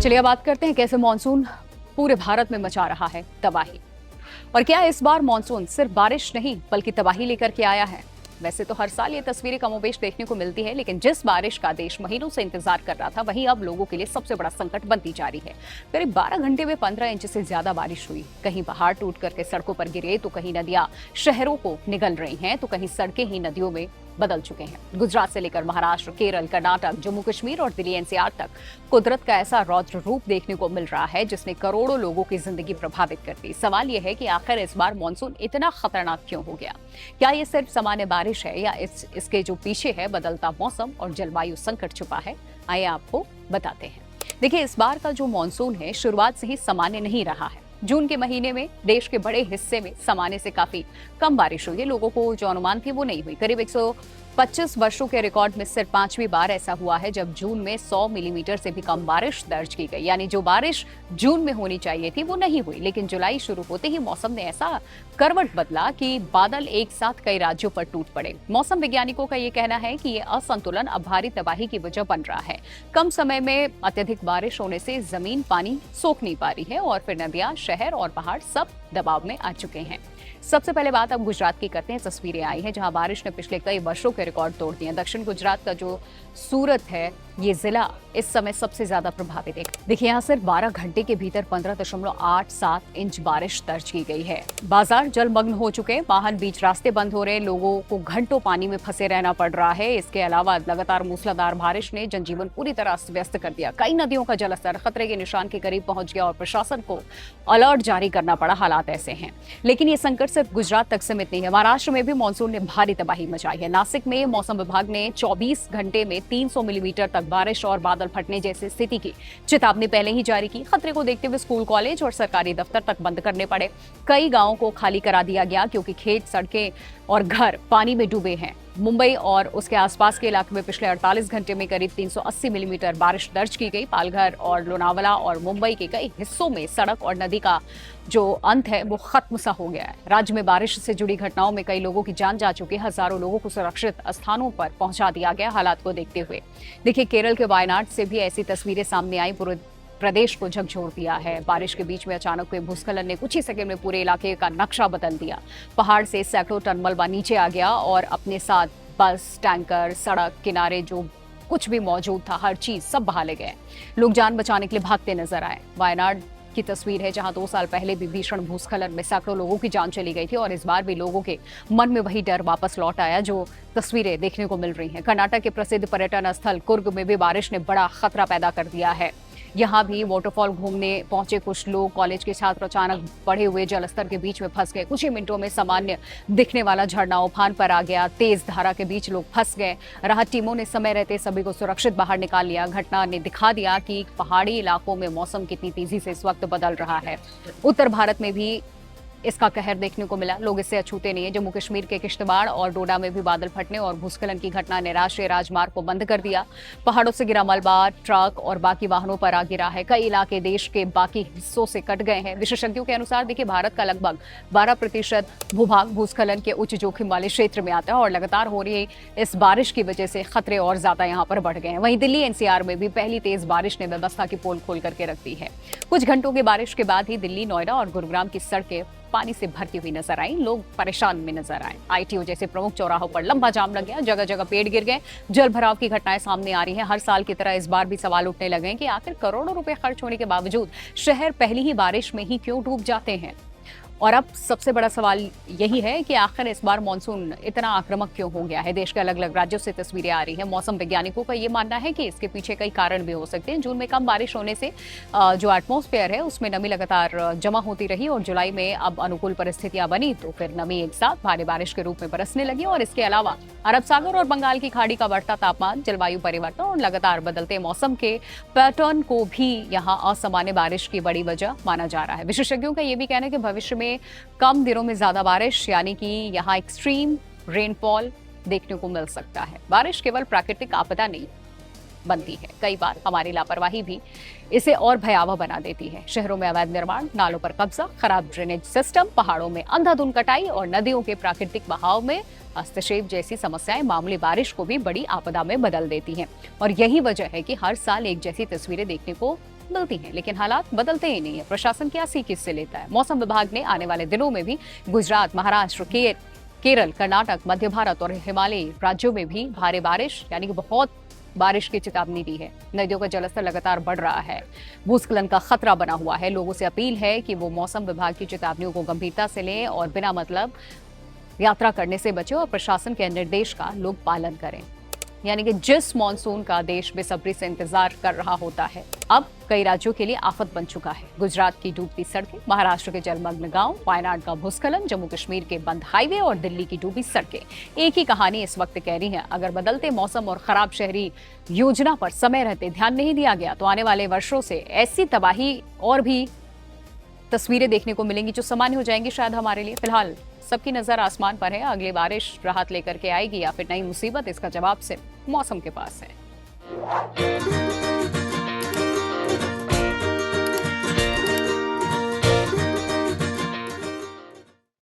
चलिए अब बात करते हैं कैसे मॉनसून पूरे भारत में मचा रहा है तबाही। और क्या इस बार मॉनसून सिर्फ बारिश नहीं बल्कि तबाही लेकर के आया है। वैसे तो हर साल ये तस्वीरें कमोबेश देखने को मिलती है, लेकिन जिस बारिश का देश महीनों से इंतजार कर रहा था वहीं अब लोगों के लिए सबसे बड़ा संकट बनती जा रही है। करीब 12 घंटे में 15 इंच से ज्यादा बारिश हुई। कहीं पहाड़ टूट करके सड़कों पर गिरे तो कहीं नदियां शहरों को निगल रही हैं तो कहीं सड़कें ही नदियों में बदल चुके हैं। गुजरात से लेकर महाराष्ट्र, केरल, कर्नाटक, जम्मू कश्मीर और दिल्ली एनसीआर तक कुदरत का ऐसा रौद्र रूप देखने को मिल रहा है जिसने करोड़ों लोगों की जिंदगी प्रभावित कर दी। सवाल यह है कि आखिर इस बार मॉनसून इतना खतरनाक क्यों हो गया। क्या ये सिर्फ सामान्य बारिश है या इसके जो पीछे है बदलता मौसम और जलवायु संकट छुपा है। आइए आपको बताते हैं। देखिए, इस बार का जो मॉनसून है शुरुआत से ही सामान्य नहीं रहा है। जून के महीने में देश के बड़े हिस्से में सामान्य से काफी कम बारिश हुई है। लोगों को जो अनुमान थी वो नहीं हुई। करीब 125 वर्षों के रिकॉर्ड में सिर्फ 5वीं बार ऐसा हुआ है जब जून में 100 मिलीमीटर से भी कम बारिश दर्ज की गई। यानी जो बारिश जून में होनी चाहिए थी वो नहीं हुई। लेकिन जुलाई शुरू होते ही मौसम ने ऐसा करवट बदला कि बादल एक साथ कई राज्यों पर टूट पड़े। मौसम वैज्ञानिकों का ये कहना है कि ये असंतुलन अब भारी तबाही की वजह बन रहा है। कम समय में अत्यधिक बारिश होने से जमीन पानी सोख नहीं पा रही है और फिर नदियां, शहर और पहाड़ सब दबाव में आ चुके हैं। सबसे पहले बात अब गुजरात की करते हैं। तस्वीरें आई हैं जहां बारिश ने पिछले कई वर्षों के रिकॉर्ड तोड़ दिए। दक्षिण गुजरात का जो सूरत है ये जिला इस समय सबसे ज्यादा प्रभावित है। देखिए, यहाँ सिर्फ 12 घंटे के भीतर 15.87 इंच बारिश दर्ज की गई है। बाजार जलमग्न हो चुके हैं, वाहन बीच रास्ते बंद हो रहे हैं, लोगों को घंटों पानी में फंसे रहना पड़ रहा है। इसके अलावा लगातार मूसलाधार बारिश ने जनजीवन पूरी तरह अस्त व्यस्त कर दिया। कई नदियों का जलस्तर खतरे के निशान के करीब पहुंच गया और प्रशासन को अलर्ट जारी करना पड़ा। हालात ऐसे हैं, लेकिन ये संकट सिर्फ गुजरात तक सीमित नहीं है। महाराष्ट्र में भी मानसून ने भारी तबाही मचाई है। नासिक में मौसम विभाग ने 24 घंटे में 300 मिलीमीटर तक बारिश और बादल फटने जैसी स्थिति की चेतावनी पहले ही जारी की। खतरे को देखते हुए स्कूल, कॉलेज और सरकारी दफ्तर तक बंद करने पड़े। कई गांवों को खाली करा दिया गया क्योंकि खेत, सड़कें और घर पानी में डूबे हैं। मुंबई और उसके आसपास के इलाके में पिछले 48 घंटे में करीब 380 मिलीमीटर बारिश दर्ज की गई। पालघर और लोनावाला और मुंबई के कई हिस्सों में सड़क और नदी का जो अंत है वो खत्म सा हो गया है। राज्य में बारिश से जुड़ी घटनाओं में कई लोगों की जान जा चुकी है। हजारों लोगों को सुरक्षित स्थानों पर पहुंचा दिया गया। हालात को देखते हुए देखिए, केरल के वायनाड से भी ऐसी तस्वीरें सामने आई। पूरे प्रदेश को झकझोर दिया है। बारिश के बीच में अचानक हुए भूस्खलन ने कुछ ही सेकंड में पूरे इलाके का नक्शा बदल दिया। पहाड़ से सैकड़ों टन मलबा नीचे आ गया और अपने साथ बस, टैंकर, सड़क किनारे जो कुछ भी मौजूद था हर चीज सब बहा ले गए। लोग जान बचाने के लिए भागते नजर आए। वायनाड की तस्वीर है जहां 2 साल पहले भी भीषण भूस्खलन में सैकड़ों लोगों की जान चली गई थी और इस बार भी लोगों के मन में वही डर वापस लौट आया जो तस्वीरें देखने को मिल रही हैं। कर्नाटक के प्रसिद्ध पर्यटन स्थल कुर्ग में भी बारिश ने बड़ा खतरा पैदा कर दिया है। यहाँ भी वाटरफॉल घूमने पहुंचे कुछ लोग, कॉलेज के छात्र अचानक बढ़े हुए जलस्तर के बीच में फंस गए। कुछ ही मिनटों में सामान्य दिखने वाला झरना उफान पर आ गया। तेज धारा के बीच लोग फंस गए। राहत टीमों ने समय रहते सभी को सुरक्षित बाहर निकाल लिया। घटना ने दिखा दिया कि पहाड़ी इलाकों में मौसम कितनी तेजी से इस वक्त बदल रहा है। उत्तर भारत में भी इसका कहर देखने को मिला। लोग इससे अछूते नहीं है। जम्मू कश्मीर के किश्तवाड़ और डोडा में भी बादल फटने और भूस्खलन की घटना ने राष्ट्रीय राजमार्ग को बंद कर दिया। पहाड़ों से गिरा मलबा ट्रक और बाकी वाहनों पर आ गिरा है। कई इलाके देश के बाकी हिस्सों से कट गए हैं। विशेषज्ञों के अनुसार देखिए, भारत का लगभग 12% भूभाग भूस्खलन के उच्च जोखिम वाले क्षेत्र में आता है और लगातार हो रही इस बारिश की वजह से खतरे और ज्यादा यहाँ पर बढ़ गए हैं। वहीं दिल्ली एनसीआर में भी पहली तेज बारिश ने व्यवस्था की पोल खोल करके रख दी है। कुछ घंटों की बारिश के बाद ही दिल्ली, नोएडा और गुरुग्राम की सड़कें पानी से भरती हुई नजर आई। लोग परेशान में नजर आए। आईटीओ जैसे प्रमुख चौराहों पर लंबा जाम लग गया। जगह जगह पेड़ गिर गए। जल भराव की घटनाएं सामने आ रही हैं। हर साल की तरह इस बार भी सवाल उठने लगे हैं कि आखिर करोड़ों रुपए खर्च होने के बावजूद शहर पहली ही बारिश में ही क्यों डूब जाते हैं। और अब सबसे बड़ा सवाल यही है कि आखिर इस बार मानसून इतना आक्रामक क्यों हो गया है। देश के अलग अलग राज्यों से तस्वीरें आ रही हैं। मौसम वैज्ञानिकों का ये मानना है कि इसके पीछे कई कारण भी हो सकते हैं। जून में कम बारिश होने से जो एटमॉस्फेयर है उसमें नमी लगातार जमा होती रही और जुलाई में अब अनुकूल परिस्थितियां बनी तो फिर नमी एक साथ भारी बारिश के रूप में बरसने लगी। और इसके अलावा अरब सागर और बंगाल की खाड़ी का बढ़ता तापमान, जलवायु परिवर्तन और लगातार बदलते मौसम के पैटर्न को भी यहाँ असामान्य बारिश की बड़ी वजह माना जा रहा है। विशेषज्ञों का ये भी कहना है कि भविष्य में कम दिनों में ज्यादा बारिश यानी कि यहाँ एक्सट्रीम रेनफॉल देखने को मिल सकता है। बारिश केवल प्राकृतिक आपदा नहीं बनती है, कई बार हमारी लापरवाही भी इसे और भयावह बना देती है। शहरों में अवैध निर्माण, नालों पर कब्जा, खराब ड्रेनेज सिस्टम, पहाड़ों में अंधाधुंध कटाई और नदियों के प्राकृतिक बहाव में हस्तक्षेप जैसी समस्याएं मामूली बारिश को भी बड़ी आपदा में बदल देती हैं। और यही वजह है कि हर साल एक जैसी तस्वीरें देखने को मिलती हैं, लेकिन हालात बदलते ही नहीं है। प्रशासन क्या सीख इससे लेता है? मौसम विभाग ने आने वाले दिनों में भी गुजरात, महाराष्ट्र, केरल, कर्नाटक, मध्य भारत और हिमालयी राज्यों में भी भारी बारिश यानी कि बहुत बारिश की चेतावनी दी है। नदियों का जलस्तर लगातार बढ़ रहा है, भूस्खलन का खतरा बना हुआ है। लोगों से अपील है कि वो मौसम विभाग की चेतावनियों को गंभीरता से लें और बिना मतलब यात्रा करने से बचें और प्रशासन के निर्देश का लोग पालन करें। यानी कि जिस मॉनसून का देश बेसब्री से इंतजार कर रहा होता है, अब कई राज्यों के लिए आफत बन चुका है। गुजरात की डूबती सड़कें, महाराष्ट्र के जलमग्न गांव, वायनाड का भूस्खलन, जम्मू कश्मीर के बंद हाईवे और दिल्ली की डूबी सड़कें एक ही कहानी इस वक्त कह रही है। अगर बदलते मौसम और खराब शहरी योजना पर समय रहते ध्यान नहीं दिया गया तो आने वाले वर्षों से ऐसी तबाही और भी तस्वीरें देखने को मिलेंगी जो सामान्य हो जाएंगी शायद हमारे लिए। फिलहाल सबकी नजर आसमान पर है। अगली बारिश राहत लेकर के आएगी या फिर नई मुसीबत, इसका जवाब सिर्फ मौसम के पास है।